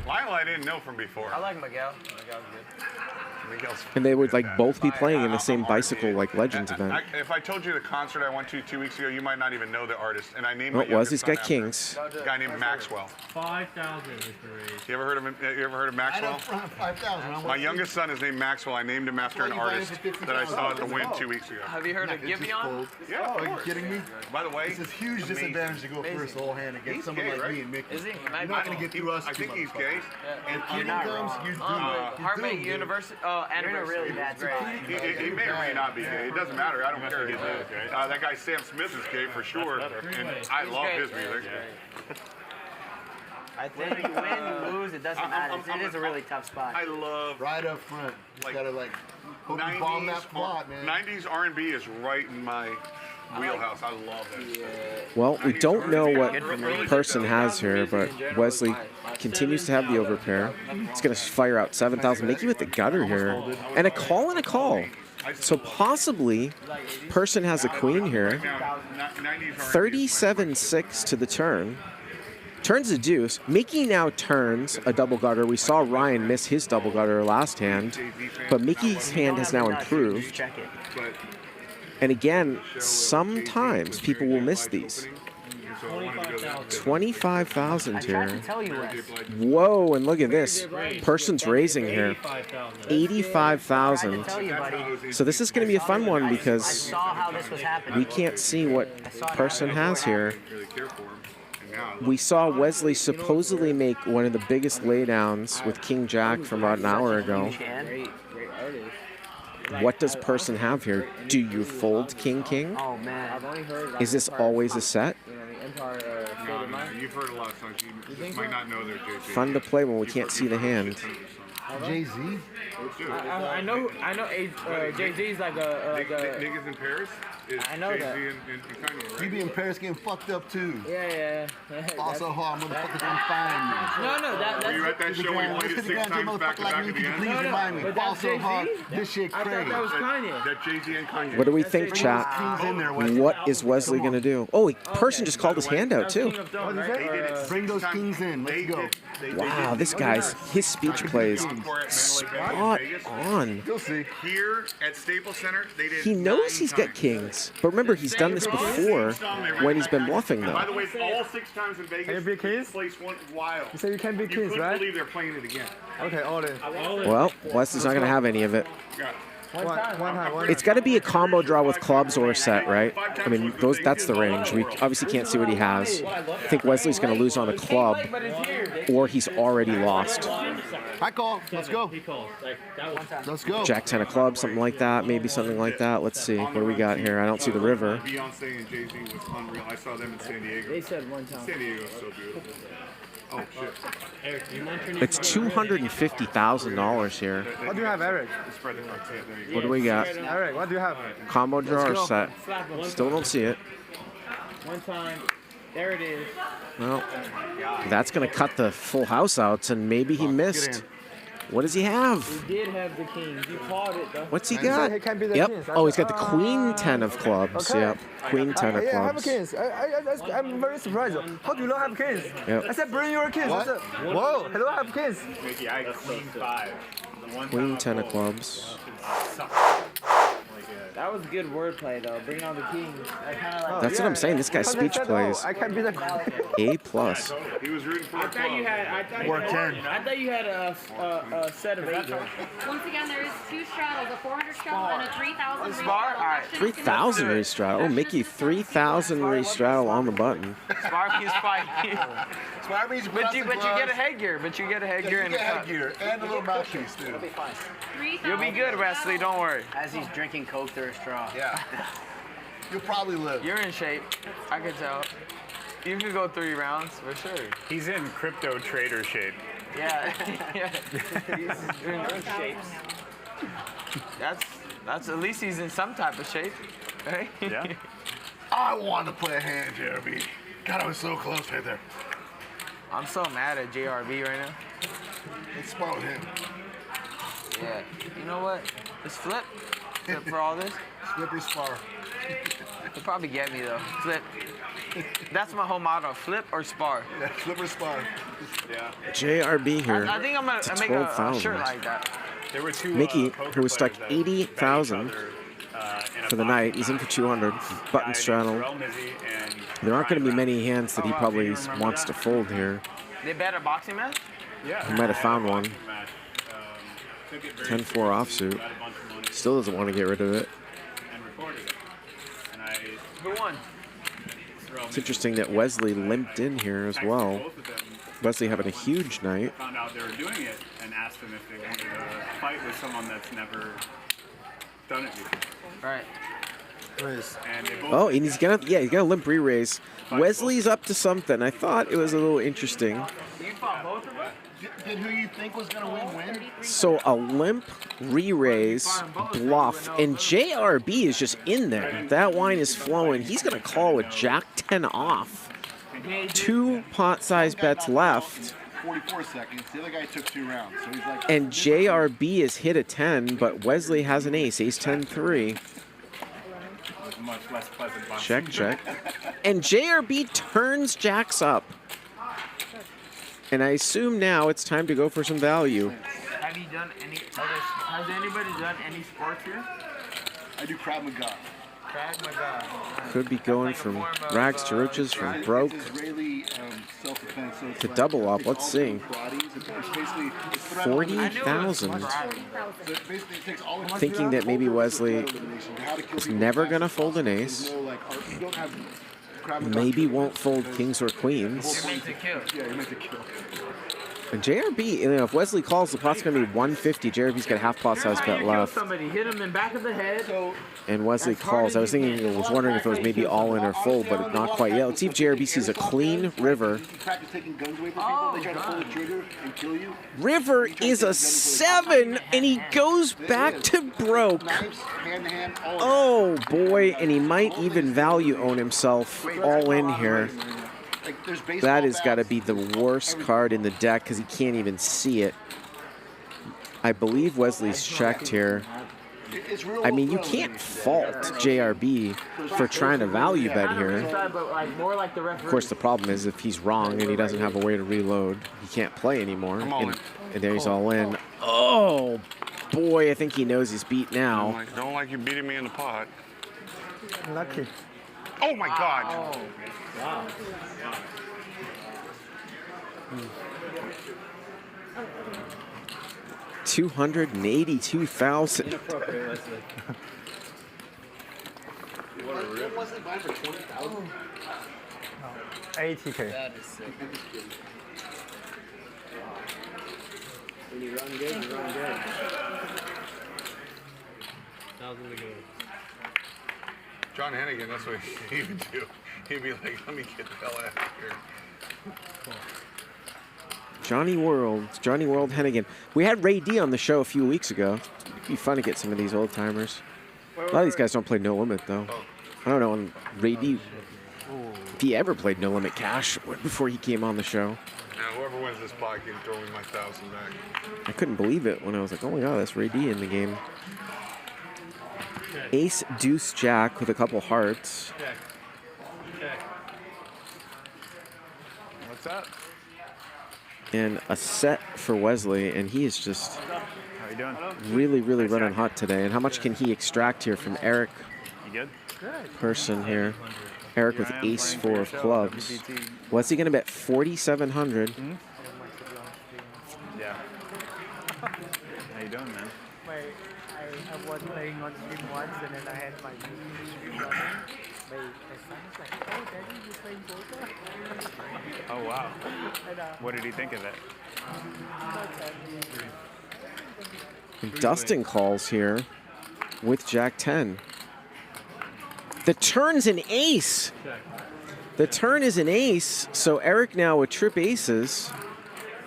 Lionel I didn't know from before. I like Miguel. Miguel's good. And they would like both be playing in the same bicycle like Legends event. If I told you the concert I went to 2 weeks ago, you might not even know the artist. And I named What was he's got Kings? A guy named Maxwell. 5,000 is the raise. You ever heard of him? You ever heard of Maxwell? 5,000. My youngest son is named Maxwell. I named him after an artist that I saw at the Win 2 weeks ago. Have you heard of Gibeon? Yeah, Are you kidding me? By the way, It's a huge disadvantage to go first whole hand against someone gay, like right? me and Mickey. Is he? You're not going to get through us. I think he's gay. And You're not comes, you're doomed. Heartmate University. Oh, anniversary. Really bad He may or may not be gay. It doesn't matter. I don't care. That guy Sam Smith is gay for sure, and I love his music. I think you win, you lose, it doesn't matter. It is a really tough spot. I love right up front. You like, gotta hope you bomb that spot, man. 90s R&B is right in my wheelhouse. I love that. Well, we don't know what person has here, but Wesley continues to have the overpair. He's going to fire out 7,000, making with the gutter here. And a call and a call. So possibly person has a queen here. 37-6 to the turn. Turns a deuce. Mickey now turns a double gutter. We saw Ryan miss his double gutter last hand, but Mickey's hand has now improved. And again, sometimes people will miss these. 25,000 here. Whoa, and look at this. Person's raising here. 85,000. So this is going to be a fun one because we can't see what person has here. We saw Wesley supposedly make one of the biggest laydowns with King Jack from about an hour ago. What does person have here? Do you fold King King? Oh man. Is this always a set? You've heard a lot of songs. You just might not know their JZ. Fun to play when we can't see the hand. Jay-Z? I know Jay-Z's like a Niggas in Paris is I know Jay-Z that. and Kanye, right? You be in Paris getting fucked up too. Yeah. Also hard, motherfuckers gonna find No, that's Were you at that show when he played it 6 times back to back at the end? Please remind me. But that's Also Jay-Z? hard, this shit I crazy. thought that was Kanye. That Jay-Z and Kanye. What do we think, chat? What is Wesley going to do? Oh, person just called his hand out, too. Bring those kings in. Let's go. Wow, this guy's, his speech plays spot on. You'll see. Here at Staples Center, they did He knows he's got kings. But remember, he's done this before when he's been bluffing, By the though. way, all 6 times in Vegas, Can it be kings? this place went wild. You said you can't be You kings, couldn't right? believe they're playing it again. Okay, all in. Well, Wesley's not going to have any of it. One hand. It's got to be a combo draw with clubs or a set, right? I mean, that's the range. We obviously can't see what he has. I think Wesley's going to lose on a club, or he's already lost. I call. Let's go. Let's go. Jack 10 of clubs, something like that, maybe something like that. Let's see. What do we got here? I don't see the river. Beyonce and Jay-Z was unreal. I saw them in San Diego. They said one time. San Diego is so beautiful. Oh, shit. It's $250,000 here. What do you have, Eric? Spread the cards. Yeah, there you go. What do we got? Eric, what do you have? Combo draw or set? Still don't see it. One time. There it is. Well, that's going to cut the full house out, and maybe he missed. What does he have? He did have the kings. You called it though. What's he got? He can't be the Yep. kings. Oh, he's got the queen 10 of clubs. Okay. Yep. Queen 10 of Yeah, I have a clubs. kings. I'm very surprised. How do you not have kings? Yep. I said bring your kings. I said, whoa, I don't have kings. Mickey, I got queen 5. The one Queen time 10 of I clubs. That was good wordplay though. Bring on the kings. I kind of like. That's what I'm saying. This guy's speech plays I can't be the A+. plus. He was rooting for I thought you had. I thought you had a set of 8. Once again, there is 2 straddles, a 400 straddle and a 3,000 Spar? All right. 3,000 raise straddle. Oh, Mickey, 3,000 raise straddle on the button. Sparky's fighting. Smart means But you get a headgear. But you get a headgear and a cup. headgear and a little mouthpiece too. You'll be good, Wesley. Don't worry. As he's drinking Coke through a straw. Yeah. You'll probably live. You're in shape. I can tell. You could go 3 rounds for sure. He's in crypto trader shape. Yeah. He's in shapes. That's at least he's in some type of shape, right? Yeah. I want to play a hand, Jeremy. God, I was so close right there. I'm so mad at JRB right now. Let's spar with him. Yeah. You know what? Just flip. Flip for all this. Slippery spar. He'll probably get me though. Flip. That's my whole motto: flip or spar. Yeah, flip or spar. Yeah. JRB here. I think I'm gonna to make a 12,000. shirt like that. There were two. Mickey, poker who was stuck players that 80,000 bet each other, in a for the boxing night. He's in for match. 200. Button Guy straddle. named Terrell Mizzy and There aren't going to be Brian many hands that he probably wants to fold here. They bet a boxing match. Yeah. He might have found one. Match. Took it very 10-4 seriously, offsuit. bet a bunch of money Still doesn't want to get rid of it. and recorded it. And I Who won? It's interesting that Wesley limped in here as well. both of them. Wesley having a huge night. Found out they were doing it and asked them if they wanted to fight with someone that's never done it before. Right. And they both Oh, and he's gonna limp re-raise. Wesley's up to something. I thought it was a little interesting. You fought both of them. Did who you think was gonna win? So a limp re-raise bluff, and JRB is just in there. That wine is flowing. He's gonna call with Jack 10 off. 2 pot-sized bets left. 44 seconds. The other guy took 2 rounds, so he's like. And JRB has hit a 10, but Wesley has an ace. Ace 10-3. much less pleasant boxing. Check, check. And JRB turns jacks up. And I assume now it's time to go for some value. Have you done any other? Has anybody done any sports here? I do Krav Maga. Krav Maga. Could be going from rags to riches, from broke It's Israeli self-defense. So it's to like, double up. it's Let's also see. karate. It's basically it's threat 40,000. elimination. So basically it takes all the Thinking that maybe Wesley is never going to fold an ace. There's no, like, you don't have Krav Maga. Maybe won't fold kings or queens. You're meant to kill. Yeah, you're meant to kill. And JRB, you know, if Wesley calls, the pot's going to be 150. JRB's got a half pot size bet left. Somebody hit him in the back of the head. And Wesley calls. I was wondering if it was maybe all in or full, but not quite yet. Let's see if JRB sees a clean river. You practice taking guns away from people. They try to pull the trigger and kill you. River is a 7, and he goes back to broke. Knives, hand to hand, all of Oh boy, and he might even value own himself all in here. Like, there's baseball That has got to bats. be the worst card in the deck because he can't even see it. I believe Wesley's checked here. It's real I mean, you low can't elimination. fault JRB for trying to value bet here. But like more like the referee. Of course, the problem is if he's wrong and he doesn't have a way to reload, he can't play anymore. And there he's all in. Oh boy, I think he knows he's beat now. Don't like you beating me in the pot. Lucky. Oh my God. 282,000. Wasn't buying for 20,000. 80K. When you run good, you run good. John Hennigan, that's what he would do. He'd be like, let me get the hell out of here. Johnny World Hennigan. We had Ray D on the show a few weeks ago. It'd be fun to get some of these old timers. A lot of these guys don't play No Limit though. I don't know when Ray D, if he ever played No Limit Cash before he came on the show. Now, whoever wins this pot can throw me my 1,000 back. I couldn't believe it when I was like, oh my God, that's Ray D in the game. Ace, Deuce, Jack with a couple hearts. What's up? And a set for Wesley, and he is just How you doing? really, really running hot today. And how much can he extract here from Eric You good? Person here? Eric with ace 4 of clubs. What's he going to bet? 4,700. Yeah. How you doing, man? I was playing on stream once and then I had my stream running. My son was like, oh, Daddy, you playing poker? Oh, wow. And, What did he think of it? And Dustin calls here with Jack 10. The turn's an ace. The turn is an ace, so Eric now with trip aces.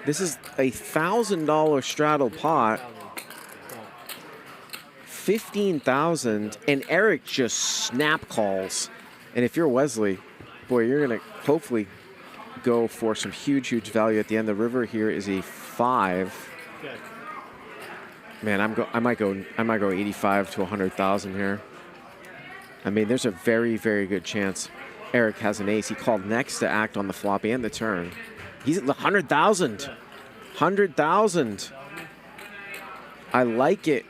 This is a $1,000 straddle pot. 15,000, and Eric just snap calls. And if you're Wesley, boy, you're gonna hopefully go for some huge, huge value at the end. The river here is a 5. Man, I might go 85 to 100,000 here. I mean, there's a very, very good chance. Eric has an ace. He called next to act on the flop and the turn. He's at 100,000. 100,000. I like it.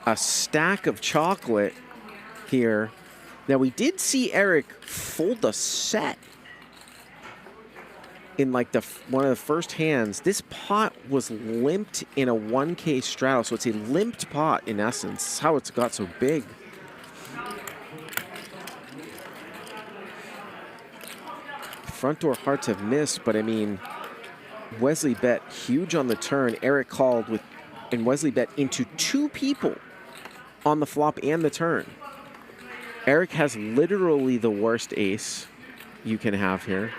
A stack of chocolate here. Now, we did see Eric fold a set in like one of the first hands. This pot was limped in a 1K straddle, so it's a limped pot in essence. That's how it's got so big. Front door hearts have missed, but I mean, Wesley bet huge on the turn. Eric called with, and Wesley bet into 2 people on the flop and the turn. Eric has literally the worst ace you can have here.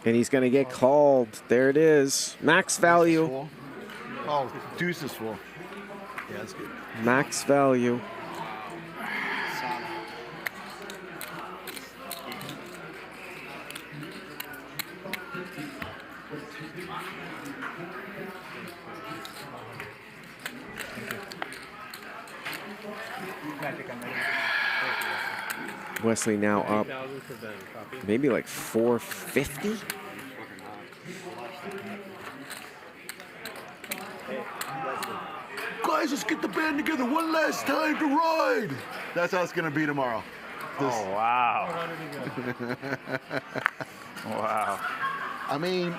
And he's going to get called. There it is. Max value. Oh, deuce is full. Yeah, that's good. Max value. Wesley now up maybe like 450. Guys, let's get the band together one last time to ride. That's how it's gonna be tomorrow. Oh, wow. Wow. I mean,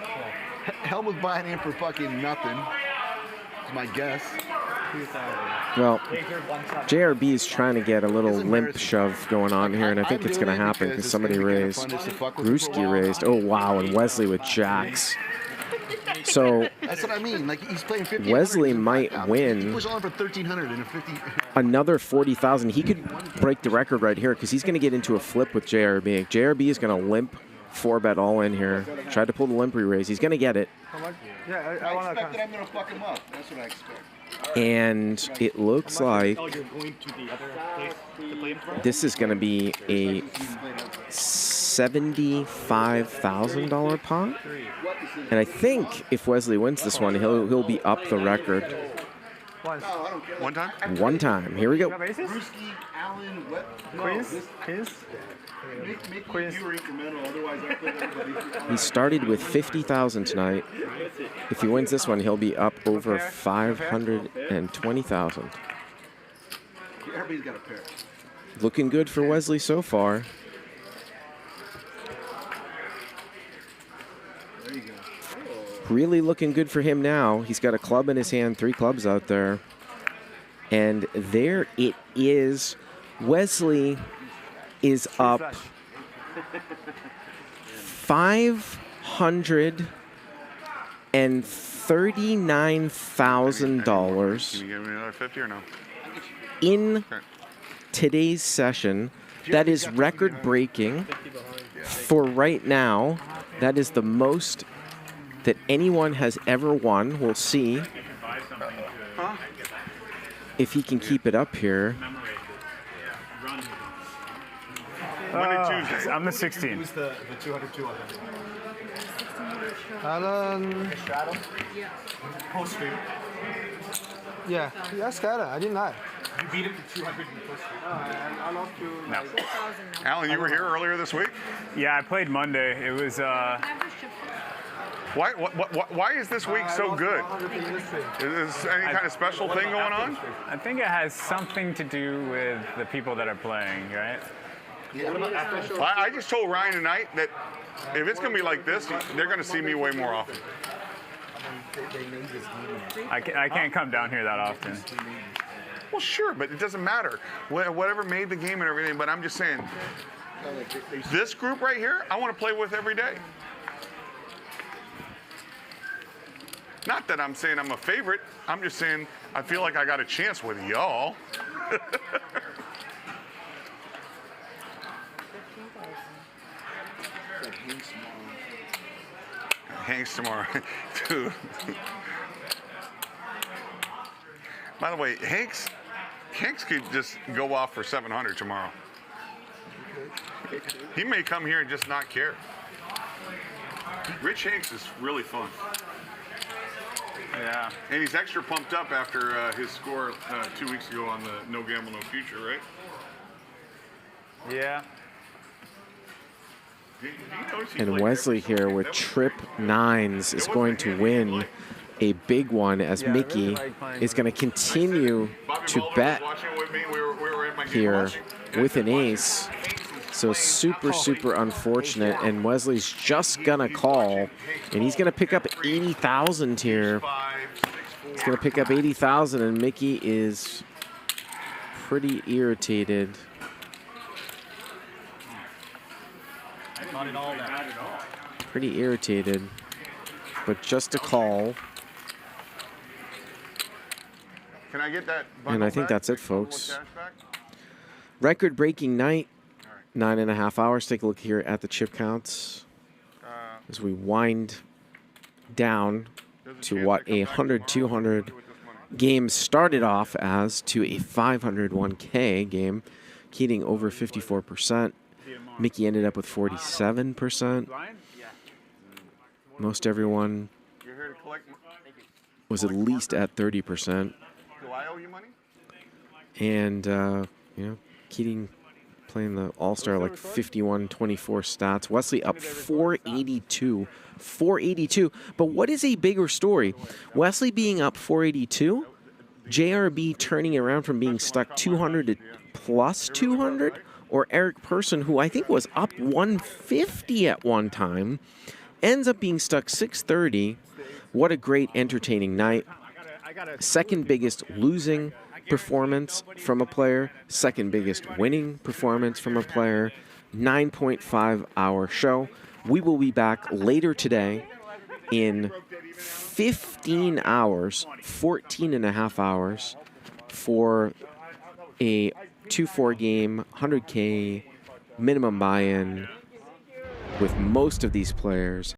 Helmut's buying in for fucking nothing. Is my guess. Well, JRB is trying to get a little limp shove going on here, and I think it's going to happen because somebody raised. Gruski raised. Oh, wow, and Wesley with jacks. So that's what I mean. Like, he's playing 50. Wesley might win. He puts on for 1,300 and a 50. Another 40,000. He could break the record right here because he's going to get into a flip with JRB. JRB is going to limp 4-bet all in here. Tried to pull the limp re-raise. He's going to get it. Yeah, I expect that I'm going to fuck him up. That's what I expect. And it looks like this is going to be a $75,000 pot. And I think if Wesley wins this one, he'll be up the record. One time? One time. Here we go. He started with 50,000 tonight. If he wins this one, he'll be up over 520,000. Everybody's got a pair. Looking good for Wesley so far. There you go. Really looking good for him now. He's got a club in his hand, 3 clubs out there. And there it is. Wesley is up $539,000. Can you give me another 50 or no? In today's session. That is record breaking for right now. That is the most that anyone has ever won. We'll see if he can keep it up here. I'm the 16. Who's the 202 on that? Alan. Post stream. Yeah, that's Cara. I didn't lie. You beat him for 200 in the first stream. I lost to like Alan, you were here earlier this week? Yeah, I played Monday. It was, Why is this week so good? Is there any kind of special thing going on? I think it has something to do with the people that are playing, right? I just told Ryan tonight that if it's going to be like this, they're going to see me way more often. I can't come down here that often. Well, sure, but it doesn't matter. Whatever made the game and everything, but I'm just saying, this group right here, I want to play with every day. Not that I'm saying I'm a favorite. I'm just saying I feel like I got a chance with y'all. Hanks tomorrow. Dude. By the way, Hanks could just go off for 700 tomorrow. He may come here and just not care. Rich Hanks is really fun. Yeah. And he's extra pumped up after his score 2 weeks ago on the No Gamble, No Future, right? Yeah. And Wesley here with trip nines is going to win a big one as Mickey is going to continue to bet here with an ace. So super unfortunate. And Wesley's just going to call. And he's going to pick up 80,000 here. He's going to pick up 80,000 and Mickey is pretty irritated. Not at all. Pretty irritated, but just a call. Can I get that? And I think that's it, folks. Record-breaking night, 9.5 hours. Take a look here at the chip counts as we wind down to what a 100-200 game started off as to a 501K game. Keating over 54%. Mickey ended up with 47%. Most everyone was at least at 30%. Do I owe you money? And, you know, Keating playing the All-Star like 51-24 stats. Wesley up 482. 482. But what is a bigger story? Wesley being up 482, JRB turning around from being stuck 200 to plus 200, or Eric Person, who I think was up 150 at one time, ends up being stuck 630. What a great entertaining night. Second biggest losing performance from a player, second biggest winning performance from a player. 9.5 hour show. We will be back later today in 15 hours, 14 and a half hours for a 2-4 game, 100K minimum buy-in with most of these players